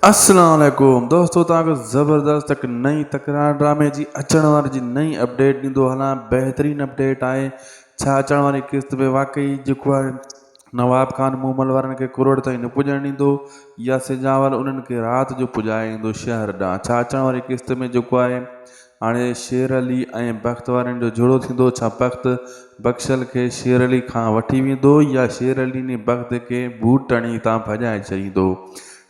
अस्सलाम वालेकुम दोस्तों, तव्हांखे ज़बरदस्त हिकु नई तकरार ड्रामे जी अचण वारी जी नई अपडेट ॾींदो हलां। बहितरीन अपडेट आहे। छा अचण वारी किस्त में वाकई जेको आहे नवाब खान मूमल वारनि खे करोड़ ताईं न पुॼण ॾींदो या सिजावल उन्हनि खे राति जो पुॼाए ईंदो शहर ॾांहुं। छा अचण वारी किस्त में जेको आहे हाणे शेर अली ऐं बख़्त वारनि जो जोड़ो थींदो। छा बख़्त बख़्शल खे शेर अली खां वठी वेंदो या शेर अली ने बख़्त खे बूट टणी तां भॼाए छॾींदो।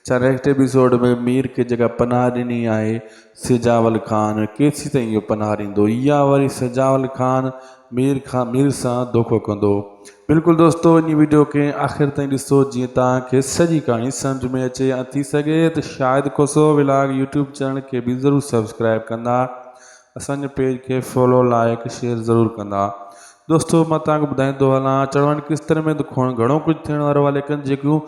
छा नेक्स्ट एपिसोड में मीर के जेका पनाह ॾिनी आहे सिजावल खान केसीं ताईं इहो पनाह ॾींदो या वरी सिजावल खान मीर सां धोखो कंदो। बिल्कुलु दोस्तों, इन वीडियो खे आख़िर ताईं ॾिसो जीअं तव्हांखे सॼी कहाणी सम्झ में अचे या थी सघे त शायदि कोसो व्लॉग यूट्यूब चैनल खे बि ज़रूरु सब्सक्राइब कंदा, असांजे पेज खे फॉलो लाइक शेयर ज़रूरु कंदा। दोस्तों, मैं तव्हांखे ॿुधाईंदो हलां अचण वारी किस्तनि में त घणो कुझु थियण वारो आहे, लेकिन जेकियूं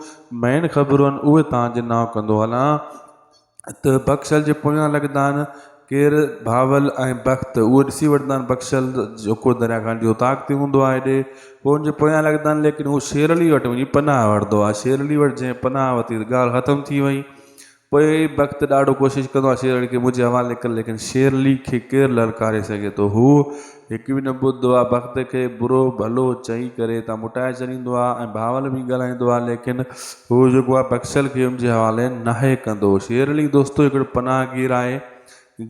मेन ख़बरूं आहिनि उहे तव्हांजे नाव कंदो हलां। त बख़्शल जे पोयां लॻंदा आहिनि केरु भावल ऐं बख़्त, उहे ॾिसी वठंदा आहिनि बख़्शल जेको दरिया खां जो ताक़ती हूंदो आहे हेॾे, पोइ हुनजे पोयां लॻंदा आहिनि। लेकिन उहो शेर अली वटि वञी पनाह वठंदो आहे। शेर अली वटि जंहिं पनाह वरिती त ॻाल्हि ख़तमु थी वई। पोइ बख़्त ॾाढो कोशिशि कंदो आहे शेर अली खे मुंहिंजे हवाले कर, लेकिन शेर अली खे केरु ललकारे सघे थो। हू हिकु बि न ॿुधंदो आहे। बख़्त खे बुरो भलो चई करे त मुटाए छॾींदो आहे ऐं भावल बि ॻाल्हाईंदो आहे, लेकिन हू जेको आहे बख़्शल खे हुनजे हवाले नाहे कंदो। शेर अली दोस्तों हिकिड़ो पनाहगीर आहे,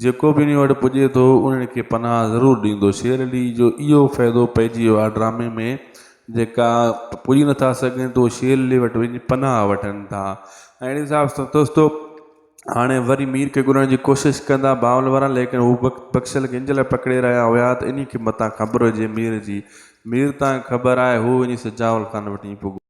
जेको बि इन वटि पुॼे थो उन्हनि खे पनाह ज़रूरु ॾींदो। शेर अली जो इहो फ़ाइदो पइजी वियो आहे ड्रामे में, जेका पुॼी नथा सघनि तो शेर अली वटि वञी पनाह वठनि था। ऐं अहिड़े हिसाब सां दोस्तों हाणे वरी मीर खे घुरण जी कोशिशि कंदा बावल वारा, लेकिन हू बख़्शल खे इन लाइ पकिड़े रहिया हुया त इन खे मथां ख़बर हुजे मीर जी। मीर तव्हांखे ख़बर आहे हू वञी सिजावल खान वठी पुॻो।